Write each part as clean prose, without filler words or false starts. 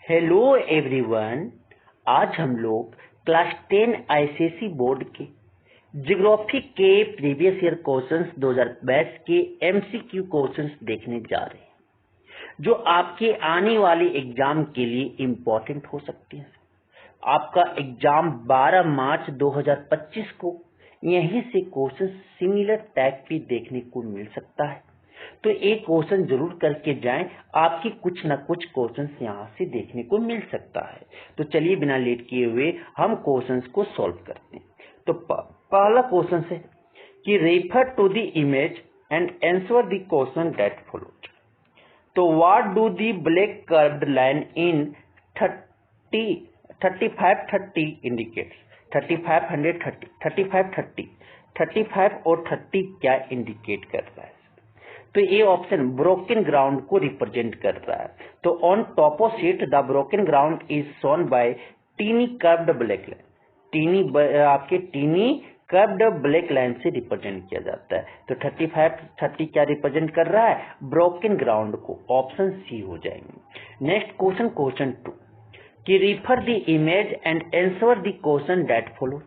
Hello everyone. आज हम लोग क्लास 10 आईसीएसई बोर्ड के ज्योग्राफी के प्रीवियस ईयर क्वेश्चंस 2022 के एमसीक्यू क्वेश्चंस देखने जा रहे हैं जो आपके आने वाले एग्जाम के लिए इम्पोर्टेंट हो सकते हैं। आपका एग्जाम 12 मार्च 2025 को यहीं से क्वेश्चन सिमिलर टैग पे देखने को मिल सकता है, तो एक क्वेश्चन जरूर करके जाएं। आपकी कुछ न कुछ क्वेश्चंस यहाँ से देखने को मिल सकता है। तो चलिए बिना लेट किए हुए हम क्वेश्चंस को सॉल्व करते हैं। तो पहला क्वेश्चन है कि refer to the image and answer the question that follows. तो what do the black curved line in 3530 indicates. 35 और 30 क्या इंडिकेट कर रहा है? तो ये ऑप्शन ब्रोकन ग्राउंड को रिप्रेजेंट कर रहा है। तो on top of sheet the broken ground is shown by tiny curved black line. आपके टीनी कर्व्ड ब्लैक लाइन से रिप्रेजेंट किया जाता है। तो 3530 क्या रिप्रेजेंट कर रहा है? ब्रोकन ग्राउंड को। ऑप्शन सी हो जाएंगे। नेक्स्ट क्वेश्चन, क्वेश्चन 2 कि refer the image and answer the question that follows.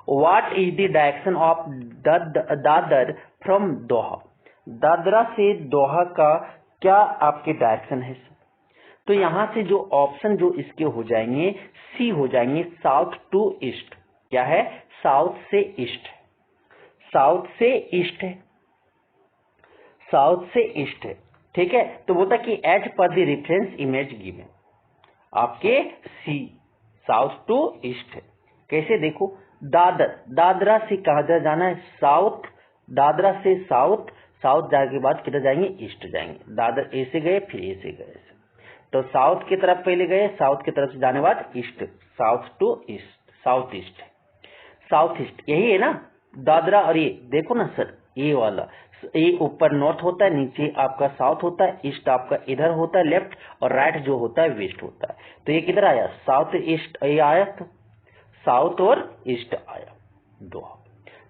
What is the direction of Dadar from Doha. Dadra से दोहा का क्या आपके डायरेक्शन है? तो यहां से जो ऑप्शन जो इसके हो जाएंगे सी हो जाएंगे, साउथ टू ईस्ट। क्या है? साउथ से ईस्ट। साउथ से ईस्ट है। साउथ से ईस्ट है। ठीक है। तो बोलता कि as per the reference image given, आपके सी साउथ टू ईस्ट है। कैसे? देखो, दादर, दादरा से कहा जाना है साउथ। दादरा से साउथ, साउथ जाने के बाद किधर जाएंगे? ईस्ट जाएंगे। दादर ए से गए, फिर ए से गए, तो साउथ की तरफ पहले गए, साउथ की तरफ से जाने बाद east, south to east, south east है। साउथ ईस्ट यही है ना दादरा। और ये देखो ना सर, ये वाला, ये ऊपर नॉर्थ होता है, नीचे आपका साउथ होता है, ईस्ट आपका इधर होता है लेफ्ट, और राइट जो होता है वेस्ट होता है। तो ये किधर आया? साउथ ईस्ट ये आया, तो साउथ और ईस्ट आया दो।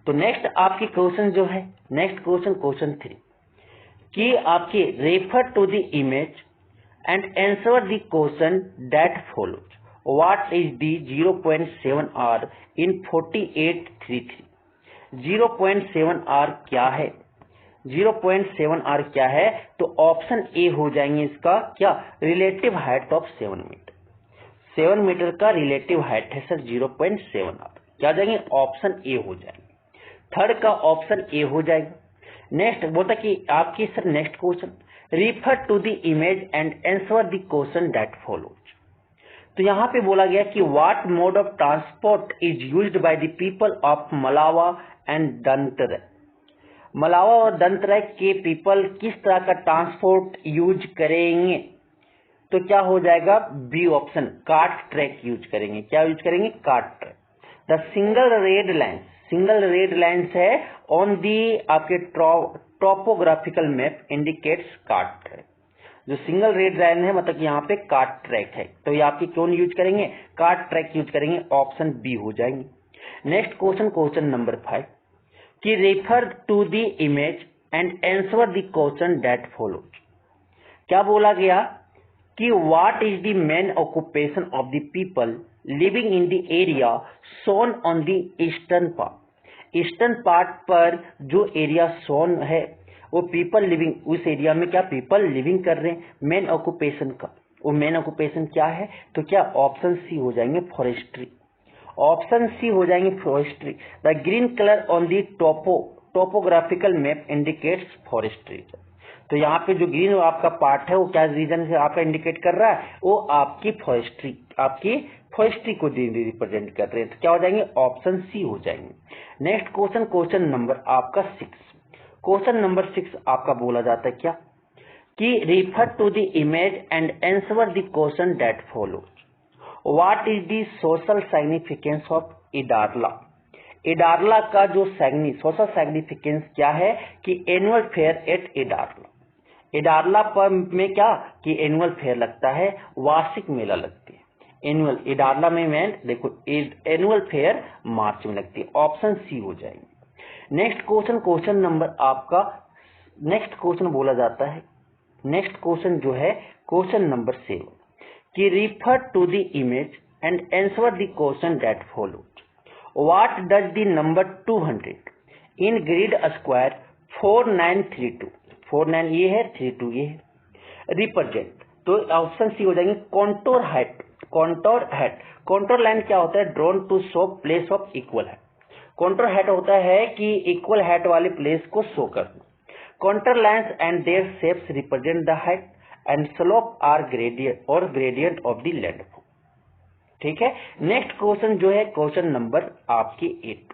तो नेक्स्ट आपकी क्वेश्चन जो है, नेक्स्ट क्वेश्चन, क्वेश्चन 3 कि आपके refer to the image and answer the question that follows. What is the 0.7 R in 4833। 0.7 R क्या है? 0.7 आर क्या है? तो ऑप्शन ए हो जाएंगे इसका क्या? Relative height of 7 metre. 7 metre का रिलेटिव हाइट है सर 0.7 आर। क्या जाएंगे? ऑप्शन ए हो जाएंगे। थर्ड का ऑप्शन ए हो जाएगा। नेक्स्ट बोलता कि आपकी sir next question, refer to the image and answer the question that follows. तो यहाँ पे बोला गया कि what mode of transport is used by the people of Malawa and Dantray. Malawa और दंतरय के पीपल किस तरह का ट्रांसपोर्ट यूज करेंगे? तो क्या हो जाएगा? B option, cart track use करेंगे। क्या यूज करेंगे? Cart track. The single red line, single red lines है ऑन दी आपके topographical map indicates cart track. जो सिंगल रेड लाइन है मतलब यहाँ पे कार्ट ट्रैक है, तो ये आपकी कौन यूज करेंगे? कार्ट ट्रैक यूज करेंगे। ऑप्शन बी हो जाएंगे। नेक्स्ट क्वेश्चन, क्वेश्चन नंबर 5 कि refer to the image and answer the question that follows. क्या बोला गया कि what is the main occupation of the people living in the area shown on the eastern part. Eastern part पर जो area shown है वो people living, उस area में क्या पीपल लिविंग कर रहे हैं। मेन ऑक्यूपेशन का, वो मेन ऑक्यूपेशन क्या है? तो क्या ऑप्शन सी हो जाएंगे, फॉरेस्ट्री। ऑप्शन सी हो जाएंगे forestry. The green colour on the topographical map indicates forestry. तो यहाँ पे जो ग्रीन आपका पार्ट है वो क्या रीजन से आपका इंडिकेट कर रहा है? वो आपकी फॉरेस्ट्री, आपकी फॉरेस्ट्री को रिप्रेजेंट कर रहे हैं। तो क्या हो जाएंगे? ऑप्शन सी हो जाएंगे। नेक्स्ट क्वेश्चन, क्वेश्चन नंबर आपका 6। क्वेश्चन नंबर 6 आपका बोला जाता है क्या कि refer to the image and answer the question that follows. What is the social significance of Idarla. Idarla का जो सोशल सिग्निफिकेंस क्या है कि annual fair at Idarla. Idarla पर में क्या कि एनुअल फेयर लगता है, वार्षिक मेला लगती है। एनुअल इडारला में मैं देखो एनुअल फेयर मार्च में लगती है। ऑप्शन सी हो जाएंगे। नेक्स्ट क्वेश्चन, क्वेश्चन नंबर आपका नेक्स्ट क्वेश्चन बोला जाता है, नेक्स्ट क्वेश्चन जो है क्वेश्चन नंबर 7 कि refer to the image and answer the question that follows. What does the number 200 in grid square 4932 49 ये है 32 ये है represent? तो ऑप्शन सी हो जाएंगे contour height. Contour height, contour line क्या होता है? Drawn to show place of equal height. Contour height होता है कि इक्वल हाइट वाले प्लेस को शो करना. Contour lines and their shapes represent the height and slope or gradient और ग्रेडियंट ऑफ द लैंडफॉल. ठीक है. नेक्स्ट क्वेश्चन जो है क्वेश्चन नंबर आपके 8.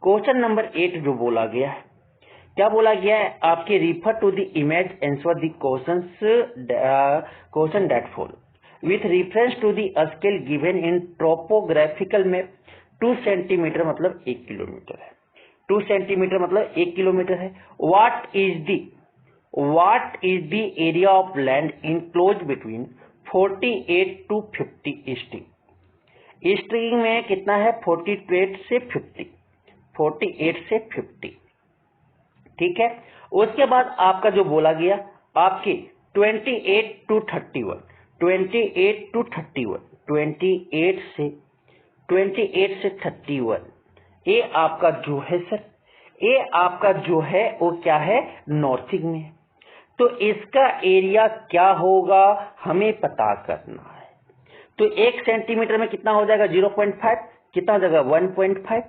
क्वेश्चन नंबर 8 जो बोला गया है, क्या बोला गया है आपके? Refer to the image, answer the question that follow with reference to the scale given in topographical map. 2 centimetre मतलब 1 किलोमीटर है. 2 सेंटीमीटर मतलब 1 किलोमीटर है. What is the area of land enclose between 48 to 50 easting. Easting में कितना है? 48 से 50. 48 से 50. ठीक है. उसके बाद आपका जो बोला गया आपके 28 to 31 28 to 31 28 से 31. ये आपका जो है सर, ये आपका जो है वो क्या है? नॉर्थिंग में. तो इसका एरिया क्या होगा हमें पता करना है. तो 1 सेंटीमीटर में कितना हो जाएगा? 0.5. कितना हो जाएगा? 1.5.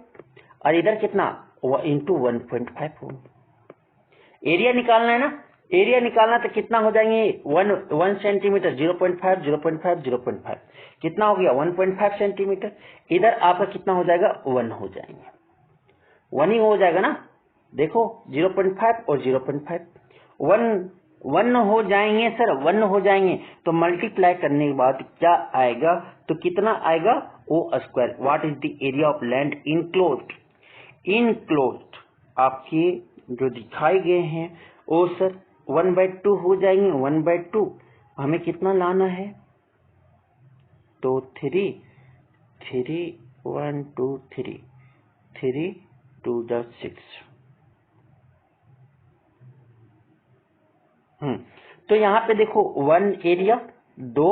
और इधर कितना? इंटू 1.5 होगा. एरिया निकालना है ना. एरिया निकालना तो कितना हो जाएंगे? 1 सेंटीमीटर 0.5 0.5 0.5 कितना हो गया? 1.5 सेंटीमीटर. इधर आपका कितना हो जाएगा? 1 हो जाएंगे. 1 ही हो जाएगा ना. देखो 0.5 और 0.5 1 हो जाएंगे सर. 1 हो जाएंगे तो मल्टीप्लाई करने के बाद क्या आएगा? तो कितना आएगा? ओ square. What is the area of land enclosed आपके जो दिखाए गए हैं वो सर 1/2 हो जाएंगे. 1/2 हमें कितना लाना है? तो 3 1 2 3 3 2 6. तो यहाँ पे देखो 1 एरिया 2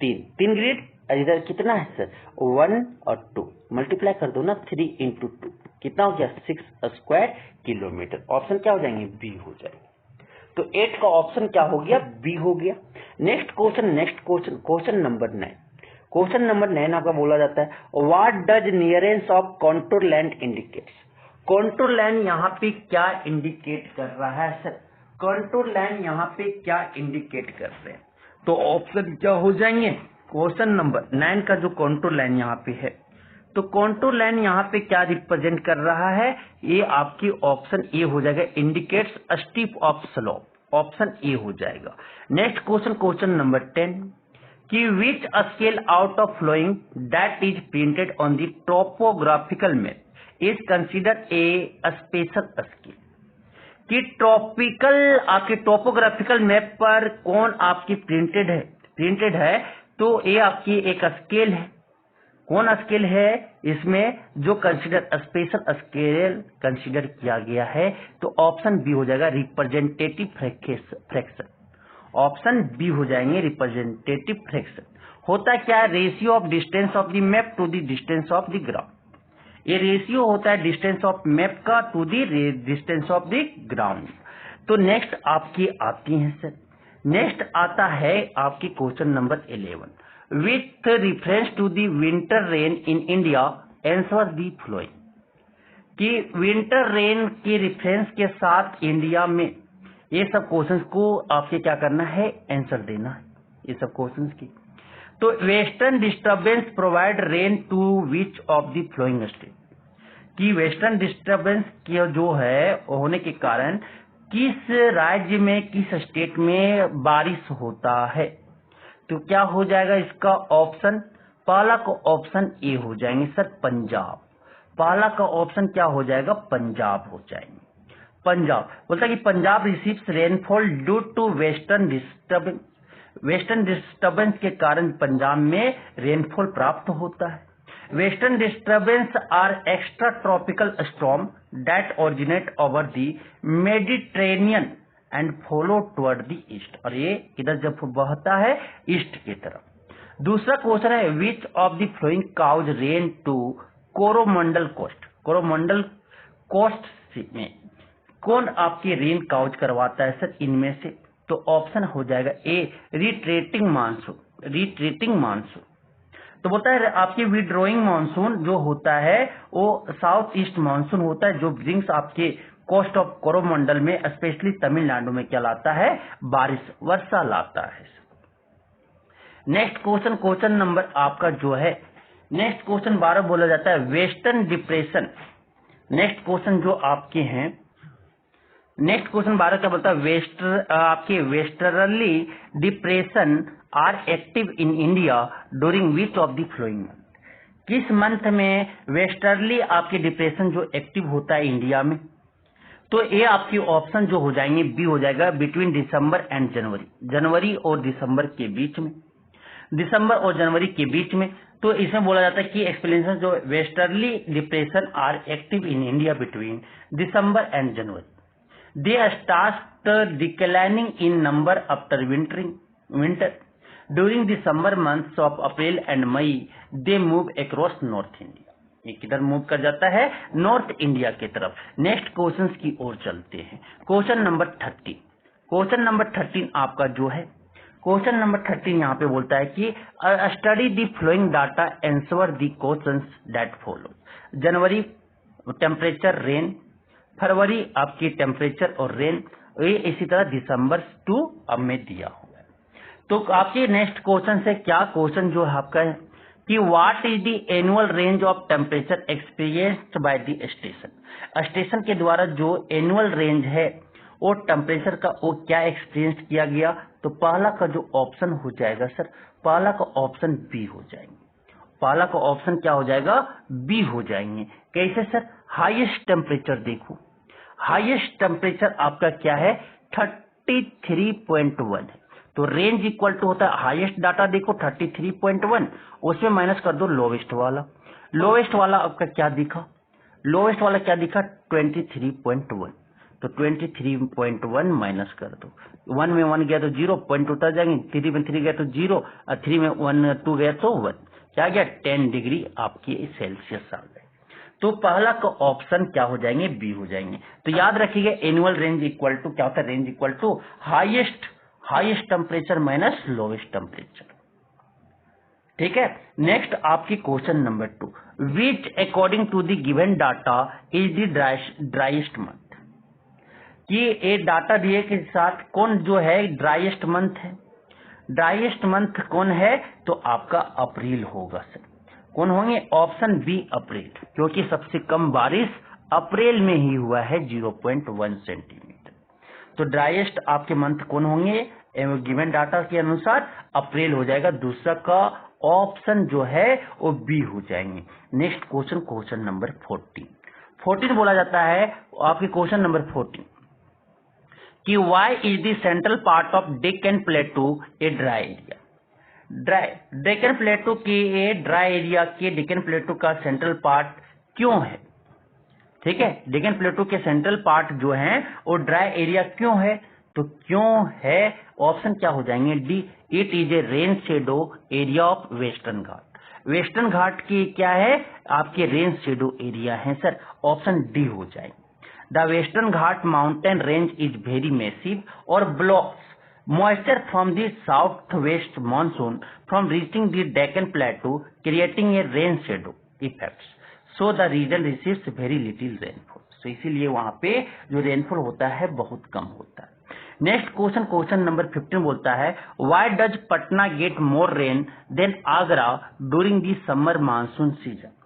3 ग्रिड. इधर कितना है सर? 1 और 2 मल्टीप्लाई कर दो ना. 3 into 2 कितना हो गया? 6 स्क्वायर किलोमीटर. ऑप्शन क्या हो जाएंगे? बी हो जाएंगे. तो 8 का ऑप्शन क्या हो गया? बी हो गया. Next question number 9. Question number 9 आपका बोला जाता है what does nearness of contour land indicates. Contour land यहाँ पे क्या इंडिकेट कर रहा है सर? कॉन्टूर लाइन यहाँ पे क्या इंडिकेट कर रहे हैं? तो ऑप्शन क्या हो जाएंगे? क्वेश्चन नंबर 9 का जो कॉन्टूर लाइन यहाँ पे है, तो कॉन्टूर लाइन यहाँ पे क्या रिप्रेजेंट कर रहा है? ये आपकी ऑप्शन ए हो जाएगा. Indicates steep of slope. Option A हो जाएगा. नेक्स्ट क्वेश्चन नंबर 10 कि which scale out of flowing that is printed on the topographical map is consider a special scale. कि ट्रॉपिकल आपके टोपोग्राफिकल मैप पर कौन आपकी प्रिंटेड है तो ये आपकी एक स्केल है. कौन स्केल है इसमें जो स्पेशल स्केल कंसीडर किया गया है? तो ऑप्शन बी हो जाएगा रिप्रेजेंटेटिव फ्रैक्शन. ऑप्शन बी हो जाएंगे रिप्रेजेंटेटिव फ्रैक्शन. होता क्या है? Ratio of distance of the map to the distance of the ground. ये रेशियो होता है डिस्टेंस ऑफ मैप का to the distance of the ground. तो नेक्स्ट आपकी आती है सर. नेक्स्ट आता है आपकी question number 11 with reference to the winter rain in India answer the following. कि विंटर रेन के रिफरेंस के साथ इंडिया में ये सब क्वेश्चंस को आपके क्या करना है? आंसर देना है ये सब क्वेश्चंस की. तो western disturbance provide rain to which of the following state. कि वेस्टर्न डिस्टर्बेंस की जो है होने के कारण किस राज्य में किस स्टेट में बारिश होता है? तो क्या हो जाएगा इसका ऑप्शन? पहला का ऑप्शन ए हो जाएंगे सर पंजाब. पहला का ऑप्शन क्या हो जाएगा? पंजाब हो जाएंगे. पंजाब बोलता है कि Punjab receives rainfall due to western disturbance. Western disturbance के कारण पंजाब में रेनफॉल प्राप्त होता है. Western disturbance are extra tropical storm that originate over the Mediterranean and follow toward the east. और ये इधर जब बहता है ईस्ट की तरफ. दूसरा क्वेश्चन है which of the following cause rain to Coromandel coast. Coromandel coast में कौन आपकी रेन काउज करवाता है सर इनमें से? तो ऑप्शन हो जाएगा ए रिट्रेटिंग मानसून। रिट्रेटिंग मानसून तो बोलता है आपकी विड्रोइंग मानसून जो होता है वो साउथ ईस्ट मानसून होता है जो ब्रिंग्स आपके कोस्ट ऑफ कोरोमंडल में स्पेशली तमिलनाडु में क्या लाता है? बारिश वर्षा लाता है। नेक्स्ट क्वेश्चन, क्वेश्चन नंबर आपका जो है नेक्स्ट क्वेश्चन 12 बोला जाता है वेस्टर्न डिप्रेशन। नेक्स्ट क्वेश्चन जो आपके हैं नेक्स्ट क्वेश्चन 12 क्या बोलता है आपके westerly depression are active in India during which of the following month. किस मंथ में वेस्टर्नली आपके डिप्रेशन जो एक्टिव होता है इंडिया में? तो ये आपकी ऑप्शन जो हो जाएंगे बी हो जाएगा बिटवीन दिसंबर एंड जनवरी। जनवरी और दिसंबर के बीच में, दिसंबर और जनवरी के बीच में। तो इसमें बोला जाता है कि एक्सप्लेनेशन जो westerly depression are active in India between December and January. They start declining in number after winter. During the summer months of April and May, they move across North India. ये किधर move कर जाता है? North India की तरफ। Next question की ओर चलते हैं। Question number 13। क्वेश्चन नंबर 13 आपका जो है क्वेश्चन नंबर 13 यहाँ पे बोलता है कि study the flowing data answer the questions that follow. जनवरी टेम्परेचर रेन, फरवरी आपकी टेम्परेचर और रेन, ये इसी तरह दिसंबर टू अब में दिया हुआ है। तो आपके नेक्स्ट क्वेश्चन से क्या क्वेश्चन जो है आपका है कि what is the annual range of temperature experienced by the station. Station के द्वारा जो एनुअल रेंज है वो टेम्परेचर का वो क्या एक्सपीरियंस किया गया? तो पहला का जो ऑप्शन हो जाएगा सर, पहला का ऑप्शन बी हो जाएंगे। पहला का ऑप्शन क्या हो जाएगा? बी हो जाएंगे। कैसे सर? हाईएस्ट टेम्परेचर देखो, हाईएस्ट टेम्परेचर आपका क्या है? 33.1 है। तो रेंज इक्वल टू होता है हाईएस्ट डाटा देखो 33.1, उसमें माइनस कर दो लोवेस्ट वाला। लोवेस्ट वाला आपका क्या दिखा? लोवेस्ट वाला क्या दिखा? 23.1। तो 23.1 माइनस कर दो। 1 में 1 गया तो 0, पॉइंट उतर जाएंगे। 3 में 3 गया तो 0, 3 में 1 2 गया तो 1, क्या गया? 10 डिग्री आपकी सेल्सियस आ गए। तो पहला का ऑप्शन क्या हो जाएंगे? बी हो जाएंगे। तो याद रखिएगा एनुअल रेंज इक्वल टू क्या होता है? Range equal to highest temperature minus lowest temperature. ठीक है। नेक्स्ट आपकी question number 2, which according to the given data is the driest month. कि ये डाटा दिए के साथ कौन जो है ड्राइएस्ट मंथ है? ड्राइएस्ट मंथ कौन है? तो आपका अप्रैल होगा सर। कौन होंगे? ऑप्शन बी अप्रैल, क्योंकि सबसे कम बारिश अप्रैल में ही हुआ है 0.1 सेंटीमीटर। तो ड्राइएस्ट आपके मंथ कौन होंगे? गिवन डाटा के अनुसार अप्रैल हो जाएगा। दूसरा का ऑप्शन जो है वो बी हो जाएंगे। नेक्स्ट क्वेश्चन, क्वेश्चन नंबर 14 बोला जाता है आपके क्वेश्चन नंबर 14 कि why is the central part of Deccan plateau a dry area. Deccan plateau के ड्राई एरिया के डेक्कन प्लेटू का सेंट्रल पार्ट क्यों है? ठीक है, डेक्कन प्लेटू के सेंट्रल पार्ट जो है वो ड्राई एरिया क्यों है? तो क्यों है ऑप्शन क्या हो जाएंगे? D, it is a rain shadow area of Western Ghat. Western Ghat की क्या है? आपके रेन शेडो एरिया है सर। ऑप्शन डी हो जाएंगे। The Western Ghat mountain range is very massive और blocks moisture from the southwest monsoon from reaching the Deccan Plateau, creating a rain shadow effects. So the region receives very little rainfall. So इसीलिए वहां पे जो rainfall होता है बहुत कम होता है। नेक्स्ट क्वेश्चन, क्वेश्चन नंबर 15 बोलता है why does Patna get more rain than Agra during the summer monsoon season?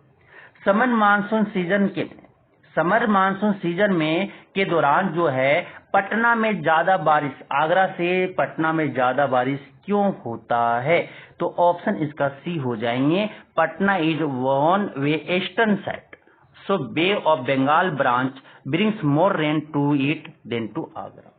Summer monsoon season में के दौरान जो है पटना में ज्यादा बारिश, आगरा से पटना में ज्यादा बारिश क्यों होता है? तो ऑप्शन इसका सी हो जाएंगे। Patna is on western side, so bay of Bengal branch brings more rain to it then to Agra.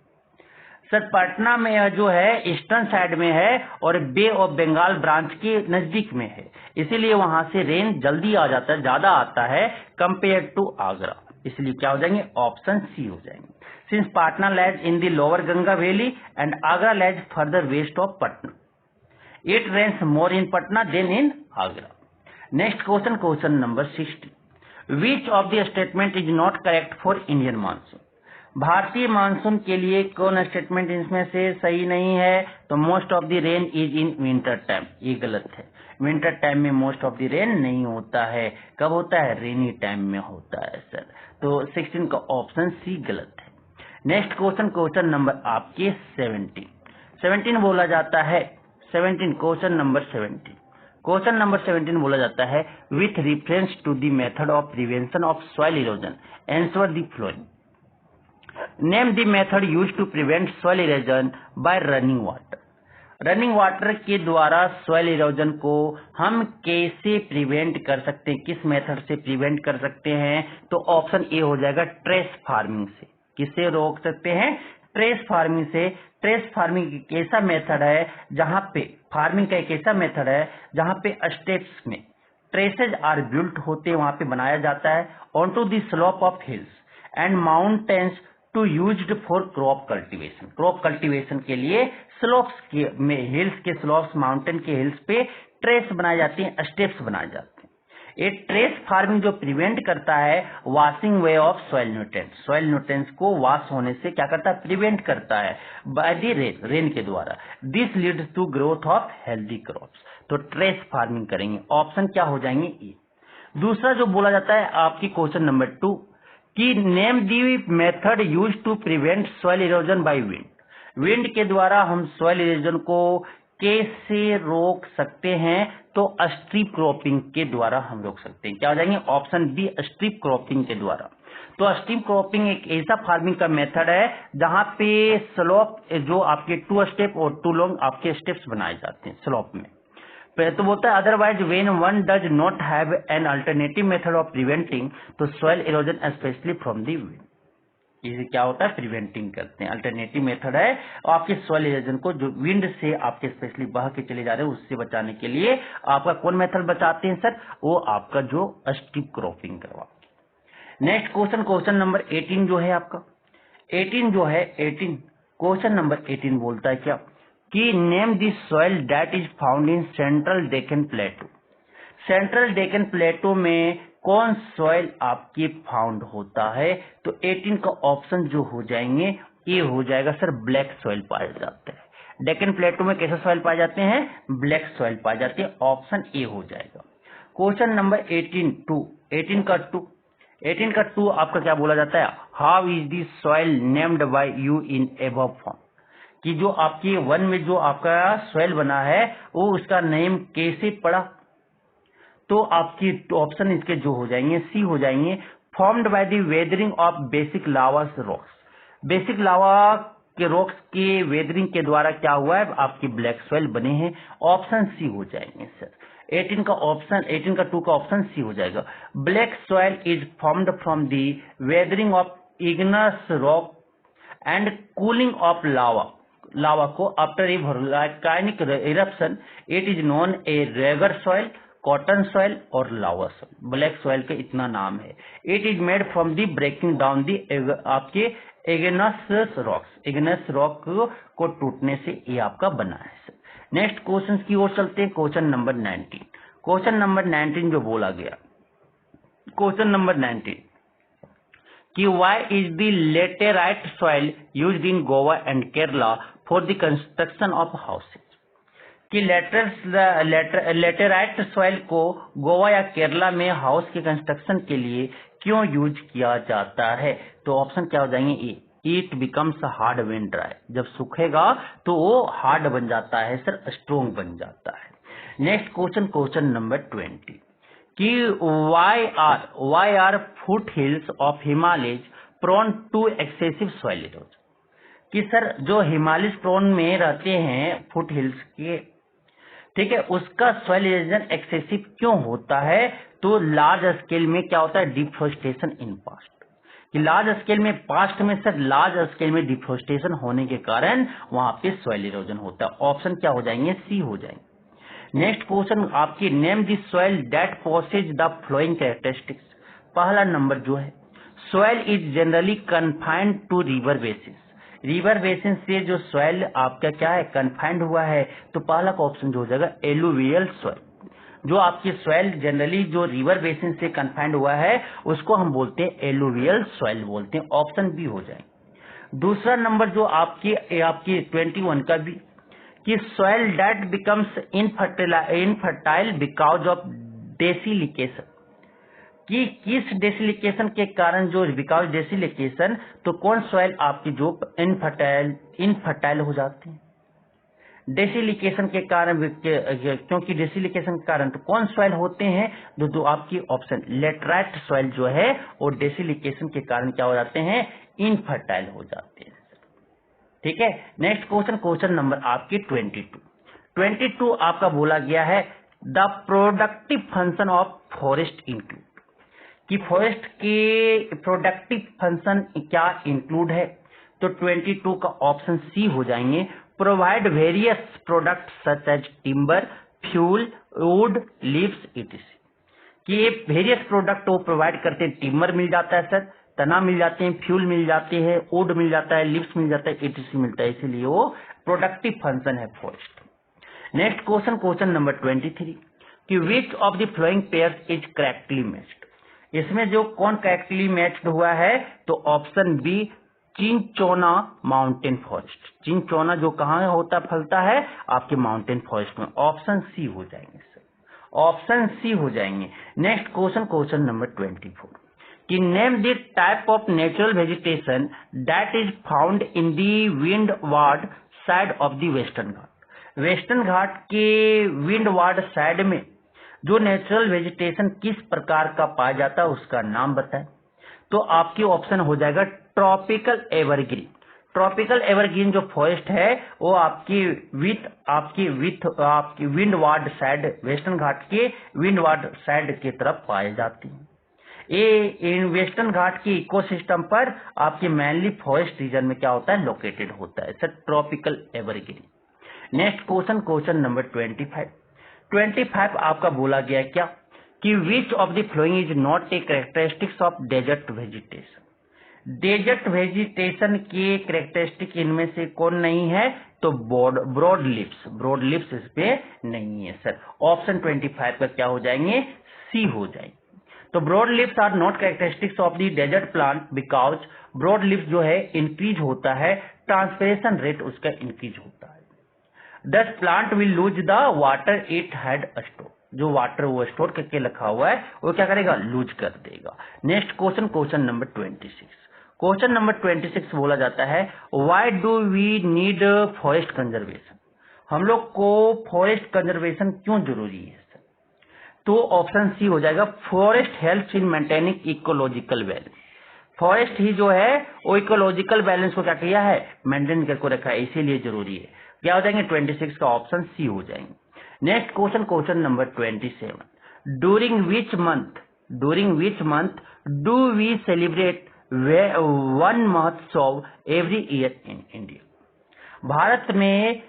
Sir Patna में जो है ईस्टर्न साइड में है और बे ऑफ बंगाल ब्रांच के नजदीक में है, इसीलिए वहां से रेन जल्दी आ जाता है, ज्यादा आता है कंपेयर टू आगरा। इसलिए क्या हो जाएंगे? ऑप्शन सी हो जाएंगे। Since Patna lies in the lower Ganga valley and Agra lies further west of Patna, it rains more in Patna than in Agra. Next question, question number 60, which of the statement is not correct for Indian monsoon? भारतीय monsoon के लिए कौन statement इसमें से सही नहीं है? तो most of the rain is in winter time, ये गलत है। विंटर टाइम में मोस्ट ऑफ द रेन नहीं होता है। कब होता है? रेनी टाइम में होता है सर। तो 16 का ऑप्शन सी गलत है। नेक्स्ट क्वेश्चन, क्वेश्चन नंबर आपके 17 बोला जाता है 17, क्वेश्चन नंबर 17, क्वेश्चन नंबर 17 बोला जाता है with reference to the method of prevention of soil erosion answer the following. Name the method use to prevent soil erosion by running water. Running water के द्वारा soil erosion को हम कैसे prevent कर सकते हैं? किस मेथड से प्रिवेंट कर सकते हैं? तो ऑप्शन ए हो जाएगा ट्रेस फार्मिंग से। किससे रोक सकते हैं? ट्रेस फार्मिंग से। ट्रेस फार्मिंग एक ऐसा मेथड है जहां पे फार्मिंग का एक ऐसा मेथड है जहां पे स्टेप्स में ट्रेसेज आर बिल्ट होते, वहां पे बनाया जाता है on to the slope of hills and mountains to used for crop cultivation. Crop cultivation के लिए स्लोप्स के में हिल्स के स्लोप्स, माउंटेन के हिल्स पे ट्रेस बनाए जाते हैं, स्टेप्स बनाए जाते हैं। ये ट्रेस फार्मिंग जो प्रिवेंट करता है washing way of soil nutrients, soil nutrients को वॉश होने से क्या करता है? प्रिवेंट करता है बाय द रेन, रेन के द्वारा। This leads to growth of healthy crops. तो ट्रेस फार्मिंग करेंगे, ऑप्शन क्या हो जाएंगे? ए। दूसरा जो बोला जाता है आपकी क्वेश्चन नंबर 2 कि name the method use to prevent soil erosion by wind. Wind के द्वारा हम सॉइल इरोजन को कैसे रोक सकते हैं? तो स्ट्रिप क्रॉपिंग के द्वारा हम रोक सकते हैं। क्या हो जाएंगे? ऑप्शन बी, स्ट्रिप क्रॉपिंग के द्वारा। तो स्ट्रिप क्रॉपिंग एक ऐसा फार्मिंग का मेथड है जहां पे स्लोप जो आपके 2 स्टेप और 2 लॉन्ग आपके स्टेप्स बनाए जाते हैं स्लोप में। तो बोलता है otherwise when one does not have an alternative method of preventing to soil erosion especially from the wind. इसे क्या होता है? प्रिवेंटिंग करते हैं। अल्टरनेटिव मेथड है और आपके सॉइल इरोजन को जो विंड से आपके स्पेशली बह के चले जा रहे हैं उससे बचाने के लिए आपका कौन मेथड बचाते हैं सर? वो आपका जो स्ट्रिप क्रॉपिंग करवा। नेक्स्ट क्वेश्चन, क्वेश्चन नंबर 18 जो है आपका 18 जो है 18 क्वेश्चन नंबर 18 बोलता है क्या कि name the soil that is found in central Deccan plateau. Central Deccan plateau में कौन सॉइल आपके फाउंड होता है? तो 18 का ऑप्शन जो हो जाएंगे ये हो जाएगा सर, ब्लैक सॉइल पाए जाते हैं। डेक्कन प्लेटो में कैसे सॉइल पाए जाते हैं? ब्लैक सॉइल पाए जाते हैं। ऑप्शन ए हो जाएगा। क्वेश्चन नंबर 18 का 2 आपका क्या बोला जाता है? How is the soil named by you in above form. कि जो आपकी वन में जो आपका सॉइल बना है वो उसका नेम कैसे पड़ा? तो आपकी ऑप्शन इसके जो हो जाएंगे सी हो जाएंगे, formed by the weathering of basic lava rocks. Basic लावा के रॉक्स के वेदरिंग के द्वारा क्या हुआ है? आपकी ब्लैक सॉइल बने हैं। ऑप्शन सी हो जाएंगे सर। 18 का 2 का ऑप्शन सी हो जाएगा। Black soil is formed from the weathering of igneous rock and cooling of lava को after a volcanic eruption. It is known a regur soil, cotton soil और लावा सॉइल। ब्लैक सॉइल का इतना नाम है। It is made from the breaking down the आपके igneous rock को टूटने से ये आपका बना है। नेक्स्ट क्वेश्चन की ओर चलते हैं। क्वेश्चन नंबर 19, क्वेश्चन नंबर 19 जो बोला गया क्वेश्चन नंबर 19 कि why is the laterite soil used in Goa and Kerala for the construction of houses. कि लेटेराइट सॉइल को गोवा या केरला में हाउस के कंस्ट्रक्शन के लिए क्यों यूज किया जाता है? तो ऑप्शन क्या हो जाएंगे? A, it becomes hard when dry. जब सूखेगा तो वो हार्ड बन जाता है सर, स्ट्रोंग बन जाता है। नेक्स्ट क्वेश्चन नंबर 20 कि why are foot hills of Himalaya prone to excessive soil erosion. कि सर जो हिमालय प्रोन में रहते हैं फुट हिल्स के, ठीक है, उसका सॉइल इरोजन एक्सेसिव क्यों होता है? तो लार्ज स्केल में क्या होता है? Deforestation in past. कि लार्ज स्केल में पास्ट में सर लार्ज स्केल में डिफोरेस्टेशन होने के कारण वहां पे सॉइल इरोजन होता है। ऑप्शन क्या हो जाएंगे? सी हो जाएंगे। नेक्स्ट क्वेश्चन आपकी name the soil that possess the flowing characteristics. पहला नंबर जो है soil is generally confined to river basis. River basin से जो सॉइल आपका क्या है, कन्फाइंड हुआ है, तो पहला का ऑप्शन जो हो जाएगा एलुवियल सॉइल। जो आपकी सॉइल जनरली जो रिवर बेसिन से कन्फाइंड हुआ है उसको हम बोलते हैं एलुवियल सॉइल बोलते हैं, ऑप्शन बी हो जाए। दूसरा नंबर जो आपकी 21 का भी, कि soil that becomes infertile because of desilication, कि किस डेसिलिकेशन के कारण, जो बिकॉज डेसिलिकेशन, तो कौन सॉइल आपकी जो इनफर्टाइल हो जाती है डेसिलिकेशन के कारण, क्योंकि डेसिलिकेशन के कारण तो कौन सॉइल होते हैं, जो आपकी ऑप्शन लेटराइट सॉइल जो है वो डेसिलिकेशन के कारण क्या हो जाते हैं, इनफर्टाइल हो जाते हैं। ठीक है, नेक्स्ट क्वेश्चन नंबर आपकी 22 आपका बोला गया है the productive function of forest include, कि फॉरेस्ट के प्रोडक्टिव फंक्शन क्या इंक्लूड है, तो 22 का ऑप्शन सी हो जाएंगे, provide various product such as timber, fuel, wood, leaves etc, कि ये वेरियस प्रोडक्ट वो प्रोवाइड करते हैं, टिम्बर मिल जाता है सर, तना मिल जाते हैं, फ्यूल मिल जाते हैं, वुड मिल जाता है, लीव्स मिल जाता है, इटीसी मिलता है, इसीलिए वो प्रोडक्टिव फंक्शन है फॉरेस्ट। नेक्स्ट क्वेश्चन नंबर 23, कि which of the flowing pairs is correctly matched, इसमें जो कौन करेक्टली मैच्ड हुआ है, तो option B cinchona mountain forest. Cinchona जो कहाँ होता फलता है, आपके माउंटेन फॉरेस्ट में, ऑप्शन सी हो जाएंगे सर, ऑप्शन सी हो जाएंगे। नेक्स्ट क्वेश्चन नंबर 24, कि name the type of natural vegetation that is found in the windward side of the Western Ghat, Western Ghat के विंडवार्ड साइड में जो नेचुरल वेजिटेशन किस प्रकार का पाया जाता है उसका नाम बताएं, तो आपकी ऑप्शन हो जाएगा ट्रॉपिकल एवरग्रीन। ट्रॉपिकल एवरग्रीन जो फॉरेस्ट है वो आपकी विंडवार्ड साइड, वेस्टर्न घाट के विंडवार्ड साइड की तरफ पाई जाती है। ये इन वेस्टर्न घाट के इकोसिस्टम पर आपके मेनली फॉरेस्ट रीजन में क्या होता है, लोकेटेड होता है sir, tropical evergreen. Next question number 25 आपका बोला गया क्या, कि which of the following is not a characteristics of desert vegetation, desert vegetation के कैरेक्टरिस्टिक इनमें से कौन नहीं है, तो ब्रॉड लिप्स इस पे नहीं है सर, ऑप्शन 25 का क्या हो जाएंगे, सी हो जाएंगे। तो broad leaves are not characteristics of the desert plant because broad leaves जो है इंक्रीज होता है, ट्रांसपिरेशन रेट उसका इंक्रीज होता है, दस plant will lose the water it had store, जो वाटर वो स्टोर करके रखा हुआ है वो क्या करेगा, लूज कर देगा। नेक्स्ट क्वेश्चन नंबर 26 बोला जाता है why do we need forest conservation, हम लोग को फॉरेस्ट कंजर्वेशन क्यों जरूरी है सर, तो ऑप्शन सी हो जाएगा, forest helps in maintaining ecological balance, forest ही जो है वो इकोलॉजिकल बैलेंस को क्या किया है, मेंटेन करके रखा है, इसीलिए जरूरी है, क्या हो जाएंगे 26 का ऑप्शन सी हो जाएंगे। Next question number 27, during which month do we celebrate Van Mahotsav every year in India, Bharat में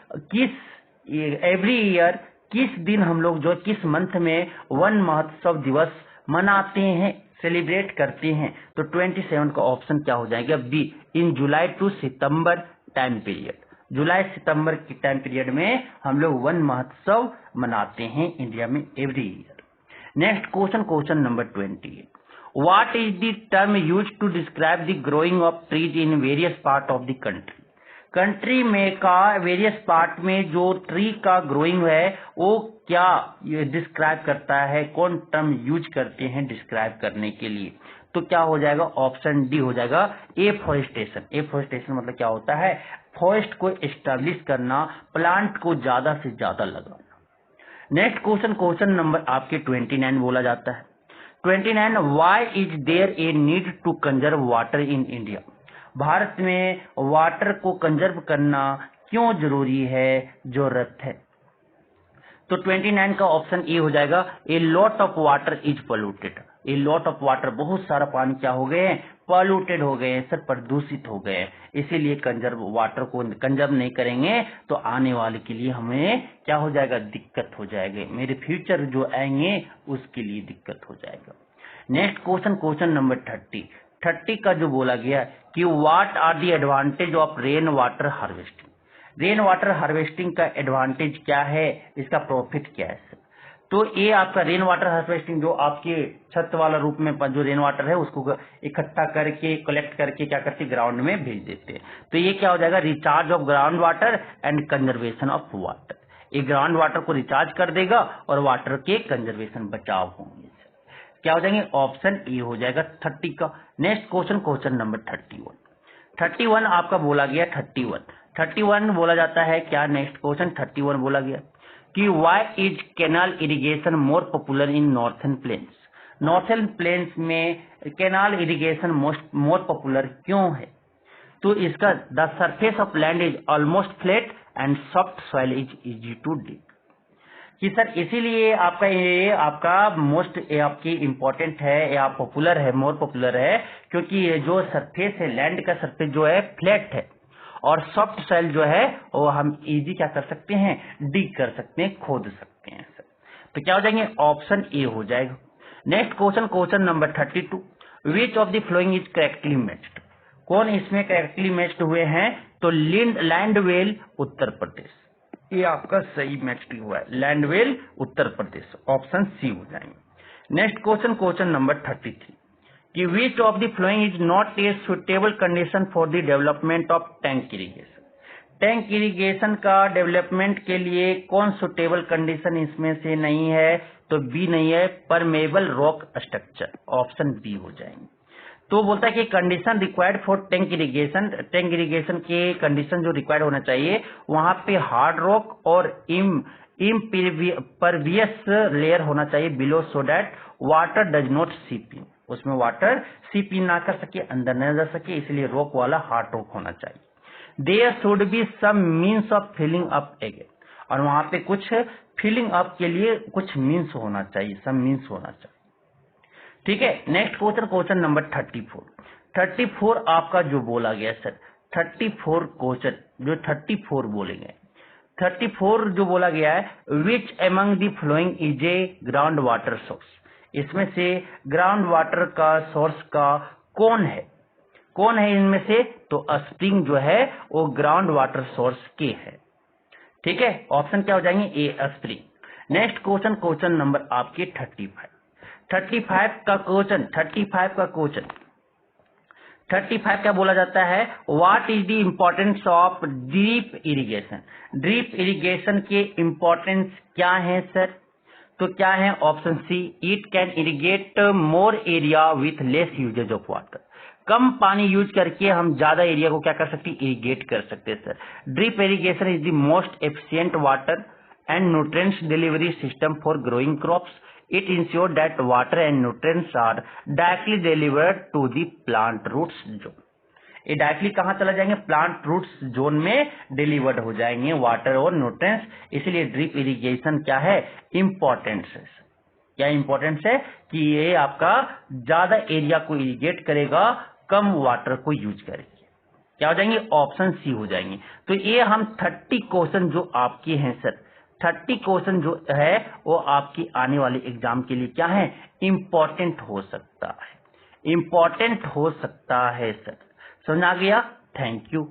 एवरी ईयर किस दिन हम लोग जो किस मंथ में वन महोत्सव दिवस मनाते हैं, सेलिब्रेट करते हैं, तो 27 का ऑप्शन क्या हो जाएगा, B in July to September time period, जुलाई सितंबर के टाइम पीरियड में हम लोग वन महोत्सव मनाते हैं इंडिया में every year. Next question number 28, what is the term used to describe the growing of trees in various part of the country, country में का वेरियस पार्ट में जो ट्री का ग्रोइंग है वो क्या डिस्क्राइब करता है, कौन टर्म यूज करते हैं डिस्क्राइब करने के लिए, तो क्या हो जाएगा, ऑप्शन डी हो जाएगा, एफॉरेस्टेशन मतलब क्या होता है, फॉरेस्ट को एस्टैब्लिश करना, प्लांट को ज्यादा से ज्यादा लगाना। नेक्स्ट क्वेश्चन नंबर आपके 29 बोला जाता है 29, why is there a need to conserve water in India, Bharat में वाटर को कंजर्व करना क्यों जरूरी है, जरूरत है, तो 29 का ऑप्शन ए हो जाएगा, a lot of water is polluted, a lot of water बहुत सारा पानी क्या हो गए हैं, पॉल्यूटेड हो गए हैं सर, प्रदूषित हो गए हैं, इसीलिए वाटर को कंजर्व नहीं करेंगे तो आने वाले के लिए हमें क्या हो जाएगा, दिक्कत हो जाएगी, मेरे फ्यूचर जो आएंगे उसके लिए दिक्कत हो जाएगा। नेक्स्ट क्वेश्चन नंबर 30, 30 का जो बोला गया कि what are the advantage of rain water harvesting. Rain water harvesting का एडवांटेज क्या है, इसका प्रॉफिट क्या है। तो ये आपका रेन वाटर हार्वेस्टिंग जो आपके छत वाला रूप में जो रेन वाटर है उसको इकट्ठा करके कलेक्ट करके क्या करते ग्राउंड में भेज देते हैं। तो ये क्या हो जाएगा, recharge of ground water and conservation of water. ये ग्राउंड वाटर को रिचार्ज कर देगा और वाटर के कंजर्वेशन बचाव होंगे। क्या हो जाएंगे, ऑप्शन ए हो जाएगा 30 का। नेक्स्ट क्वेश्चन, क्वेश्चन नंबर 31 आपका बोला गया 31 बोला जाता है क्या, नेक्स्ट क्वेश्चन 31 बोला गया कि why is canal irrigation more popular in northern plains. Northern plains में कैनाल इरिगेशन मोर पॉपुलर क्यों है। तो इसका the surface of land is almost flat and soft soil is easy to dig. कि sir इसीलिए आपका ये आपका मोस्ट आपकी इम्पोर्टेंट है या पॉपुलर है, मोर पॉपुलर है, क्योंकि ये जो सरफेस है, लैंड का सरफेस जो है फ्लैट है और सॉफ्ट सॉइल जो है वो हम इजी क्या कर सकते हैं, डिग कर सकते हैं, खोद सकते हैं सर। तो क्या हो जाएंगे, ऑप्शन ए हो जाएगा। Next question, question number 32, which of the following is correctly matched. कौन इसमें करेक्टली मैच्ड हुए हैं, तो लैंडवेल उत्तर प्रदेश, ये आपका सही मैच्ड हुआ है, लैंडवेल उत्तर प्रदेश, ऑप्शन सी हो जाएंगे। नेक्स्ट क्वेश्चन, क्वेश्चन नंबर 33 कि which of the following is not a suitable condition for the development of tank irrigation. Tank irrigation का डेवलपमेंट के लिए कौन सुटेबल कंडीशन इसमें से नहीं है, तो बी नहीं है, permeable rock structure, option B हो जाएंगे। तो बोलता है कि condition required for tank irrigation के कंडीशन जो रिक्वायर्ड होना चाहिए वहां पे हार्ड रॉक और इम्परवियस लेयर होना चाहिए below, so that water does not seep in, उसमें वाटर सीप इन ना कर सके, अंदर न जा सके, इसलिए रॉक वाला हार्ड रॉक होना चाहिए। There should be some means of filling up again, और वहां पे कुछ फिलिंग अप के लिए कुछ मीन्स होना चाहिए, सम मीन्स होना चाहिए। ठीक है। नेक्स्ट क्वेश्चन, क्वेश्चन नंबर 34 आपका जो बोला गया सर, 34 क्वेश्चन जो 34 बोलेंगे, 34 जो बोला गया है, which among the following is a ground water source. इसमें से ग्राउंड वाटर का सोर्स का कौन है इनमें से, तो स्प्रिंग जो है वो ग्राउंड वाटर सोर्स के है। ठीक है, ऑप्शन क्या हो जाएंगे, A spring. Next question, question number आपके 35 का क्वेश्चन, 35 क्या बोला जाता है, what is the importance of drip irrigation. Drip irrigation के इम्पोर्टेंस क्या है सर, तो क्या है, option C, it can irrigate more area with less usages of water. कम पानी यूज करके हम ज्यादा एरिया को क्या कर सकते हैं, इरिगेट कर सकते हैं sir. Drip irrigation is the most efficient water and nutrients delivery system for growing crops. It ensures that water and nutrients are directly delivered to the plant roots zone. ये directly कहाँ चला जाएंगे, plant roots zone में delivered हो जाएंगे water और nutrients, इसलिए drip irrigation क्या है, इम्पोर्टेंस है। क्या इम्पोर्टेंस है कि ये आपका ज्यादा एरिया को इरिगेट करेगा, कम वाटर को यूज करेगी। क्या हो जाएंगे, ऑप्शन सी हो जाएंगे। तो ये हम 30 क्वेश्चन जो आपके हैं सर, 30 क्वेश्चन जो है वो आपकी आने वाले एग्जाम के लिए क्या है, इंपॉर्टेंट हो सकता है, सर। समझ आ गया, थैंक यू।